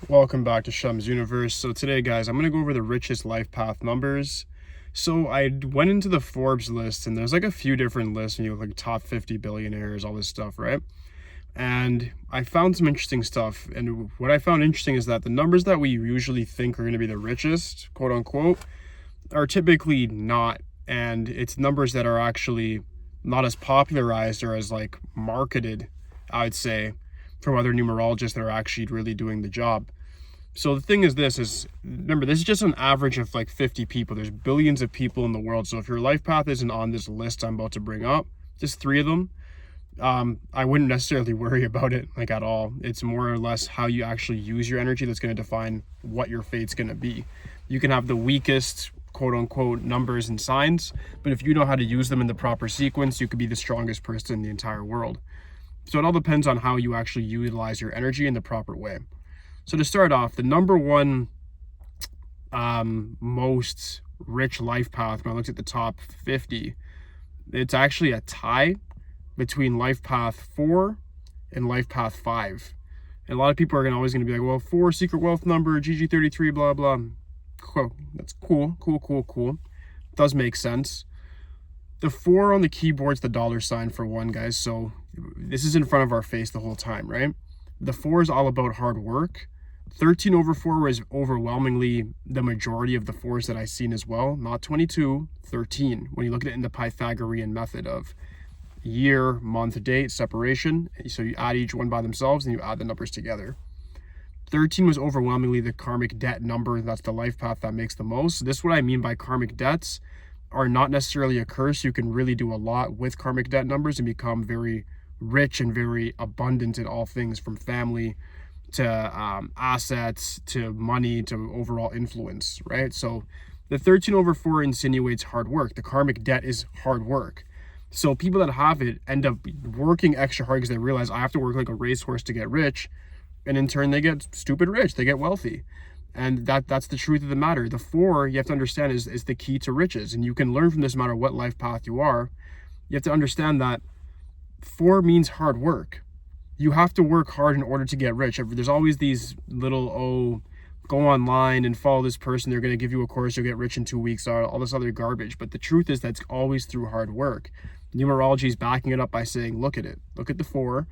Welcome back to Shum's Universe. So today, guys, I'm going to go over the richest life path numbers. So I went into the Forbes list, and there's like a few different lists, and you look like top 50 billionaires, all this stuff, right? And I found some interesting stuff. And what I found interesting is that the numbers that we usually think are going to be the richest, quote unquote, are typically not. And it's numbers that are actually not as popularized or as like marketed, I would say, from other numerologists that are actually really doing the job. So the thing is remember, this is just an average of like 50 people. There's billions of people in the world. So if your life path isn't on this list I'm about to bring up, just 3 of them, I wouldn't necessarily worry about it like at all. It's more or less how you actually use your energy that's going to define what your fate's going to be. You can have the weakest quote unquote numbers and signs, but if you know how to use them in the proper sequence, you could be the strongest person in the entire world. So it all depends on how you actually utilize your energy in the proper way. So to start off, the number one most rich life path, when I looked at the top 50, it's actually a tie between LifePath 4 and LifePath 5. And a lot of people are always going to be like, well, 4 secret wealth number, GG33, blah, blah. Cool. That's cool. Does make sense. The 4 on the keyboard's the dollar sign for one, guys. So this is in front of our face the whole time, right? The 4 is all about hard work. 13 over 4 was overwhelmingly the majority of the 4s that I've seen as well. Not 22, 13. When you look at it in the Pythagorean method of year, month, date, separation. So you add each one by themselves and you add the numbers together. 13 was overwhelmingly the karmic debt number. That's the life path that makes the most. This is what I mean by karmic debts are not necessarily a curse. You can really do a lot with karmic debt numbers and become very rich and very abundant in all things, from family to assets to money to overall influence, right? So the 13 over 4 insinuates hard work. The karmic debt is hard work. So people that have it end up working extra hard because they realize I have to work like a racehorse to get rich. And in turn, they get stupid rich. They get wealthy. And that's the truth of the matter. The 4, you have to understand, is the key to riches. And you can learn from this no matter what life path you are. You have to understand that 4 means hard work. You have to work hard in order to get rich. There's always these little, go online and follow this person. They're going to give you a course. You'll get rich in 2 weeks, all this other garbage. But the truth is that's always through hard work. Numerology is backing it up by saying, look at it. Look at the 4.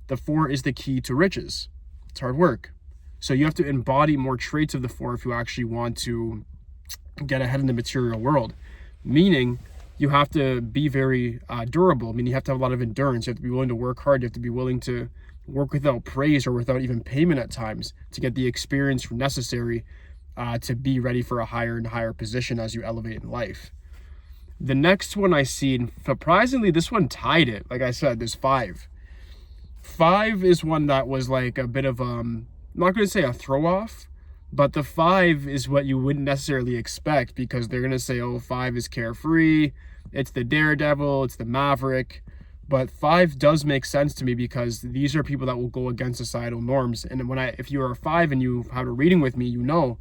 The 4 is the key to riches. It's hard work. So you have to embody more traits of the 4 if you actually want to get ahead in the material world. Meaning, you have to be very durable. I mean, you have to have a lot of endurance. You have to be willing to work hard. You have to be willing to work without praise or without even payment at times to get the experience necessary to be ready for a higher and higher position as you elevate in life. The next one I seen, surprisingly, this one tied it. Like I said, there's 5. 5 is one that was like a bit of, I'm not going to say a throw off, but the 5 is what you wouldn't necessarily expect because they're going to say, oh, 5 is carefree. It's the daredevil, it's the maverick. But 5 does make sense to me because these are people that will go against societal norms. And if you are a 5 and you have a reading with me, you know,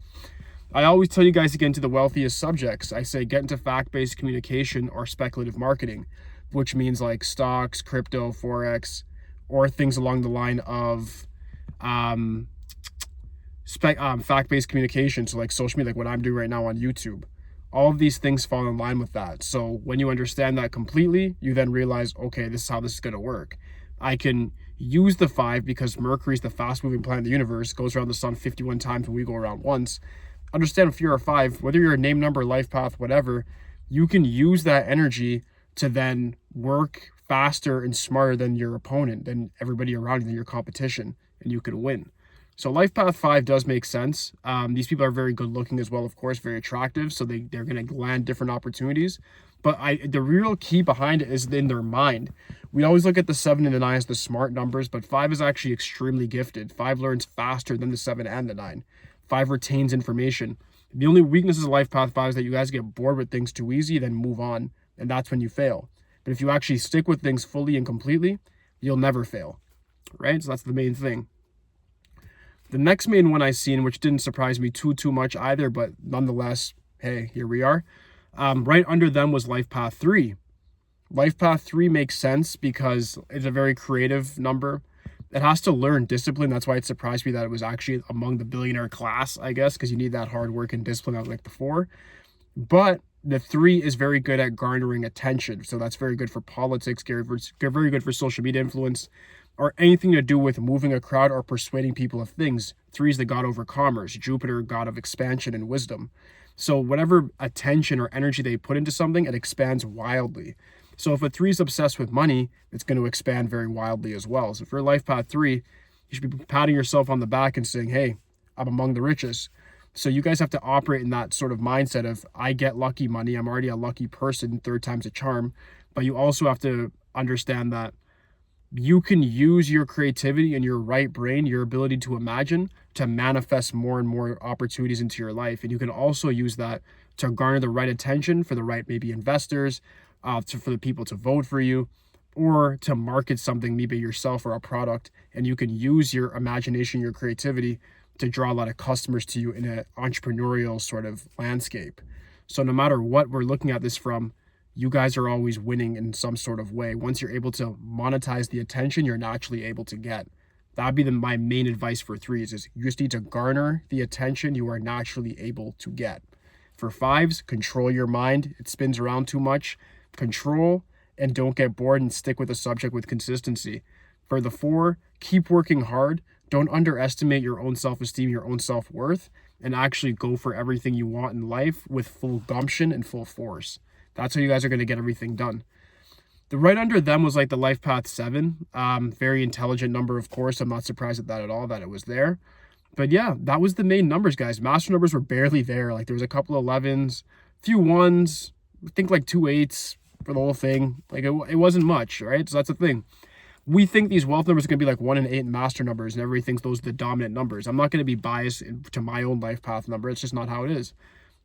I always tell you guys to get into the wealthiest subjects. I say get into fact-based communication or speculative marketing, which means like stocks, crypto, Forex, or things along the line of fact-based communication. So like social media, like what I'm doing right now on YouTube. All of these things fall in line with that. So when you understand that completely, you then realize, okay, this is how this is going to work. I can use the 5 because Mercury is the fast moving planet in the universe, goes around the sun 51 times when we go around once. Understand, if you're a 5, whether you're a name, number, life path, whatever, you can use that energy to then work faster and smarter than your opponent, than everybody around you, than your competition, and you can win. So life path 5 does make sense. These people are very good looking as well, of course, very attractive. So they're going to land different opportunities. But the real key behind it is in their mind. We always look at the 7 and the 9 as the smart numbers, but 5 is actually extremely gifted. 5 learns faster than the 7 and the 9. 5 retains information. The only weaknesses of life path 5 is that you guys get bored with things too easy, then move on. And that's when you fail. But if you actually stick with things fully and completely, you'll never fail. Right? So that's the main thing. The next main one I seen, which didn't surprise me too much either, but nonetheless, hey, here we are. Right under them was LifePath 3. LifePath 3 makes sense because it's a very creative number. It has to learn discipline. That's why it surprised me that it was actually among the billionaire class, I guess, because you need that hard work and discipline like the 4. But the 3 is very good at garnering attention. So that's very good for politics, very good for social media influence, or anything to do with moving a crowd or persuading people of things. 3 is the god over commerce, Jupiter, god of expansion and wisdom. So whatever attention or energy they put into something, it expands wildly. So if a 3 is obsessed with money, it's going to expand very wildly as well. So if you're Life Path 3, you should be patting yourself on the back and saying, hey, I'm among the richest. So you guys have to operate in that sort of mindset of, I get lucky money. I'm already a lucky person. 3rd time's a charm. But you also have to understand that you can use your creativity and your right brain, your ability to imagine, to manifest more and more opportunities into your life. And you can also use that to garner the right attention for the right maybe investors, for the people to vote for you, or to market something, maybe yourself or a product. And you can use your imagination, your creativity to draw a lot of customers to you in an entrepreneurial sort of landscape. So no matter what we're looking at this from, you guys are always winning in some sort of way. Once you're able to monetize the attention you're naturally able to get. That'd be my main advice for 3s is you just need to garner the attention you are naturally able to get. For 5s, control your mind. It spins around too much. Control and don't get bored and stick with the subject with consistency. For the 4, keep working hard. Don't underestimate your own self-esteem, your own self-worth, and actually go for everything you want in life with full gumption and full force. That's how you guys are going to get everything done. The right under them was like the Life Path 7. Very intelligent number, of course. I'm not surprised at that at all, that it was there. But yeah, that was the main numbers, guys. Master numbers were barely there. Like there was a couple of 11s, few 1s, I think like 2 8s for the whole thing. Like it wasn't much, right? So that's the thing. We think these wealth numbers are going to be like 1 and 8 in master numbers, and everybody thinks those are the dominant numbers. I'm not going to be biased to my own life path number. It's just not how it is.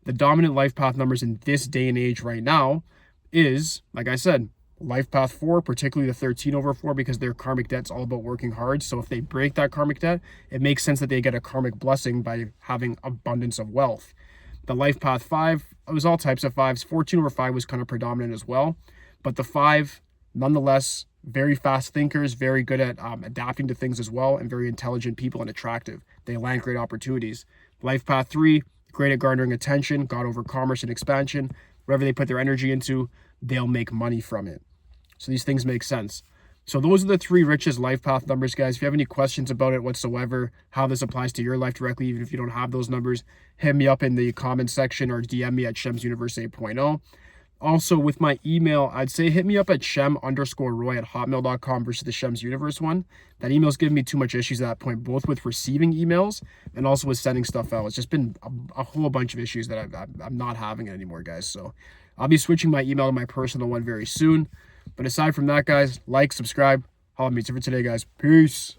The dominant life path numbers in this day and age right now is, like I said, Life Path 4, particularly the 13 over 4, because their karmic debt's all about working hard. So if they break that karmic debt, it makes sense that they get a karmic blessing by having abundance of wealth. The Life Path 5, it was all types of 5s. 14 over 5 was kind of predominant as well. But the 5, nonetheless, very fast thinkers, very good at adapting to things as well, and very intelligent people and attractive. They land great opportunities. Life Path 3, great at garnering attention, god over commerce and expansion. Whatever they put their energy into, they'll make money from it. So these things make sense. So those are the 3 richest life path numbers, guys. If you have any questions about it whatsoever, how this applies to your life directly, even if you don't have those numbers, hit me up in the comment section or DM me at shemsuniverse 8.0. Also, with my email, I'd say hit me up at shem_roy@hotmail.com versus the Shem's Universe one. That email's giving me too much issues at that point, both with receiving emails and also with sending stuff out. It's just been a whole bunch of issues that I'm not having it anymore, guys. So I'll be switching my email to my personal one very soon. But aside from that, guys, like, subscribe. Holla at me for today, guys. Peace.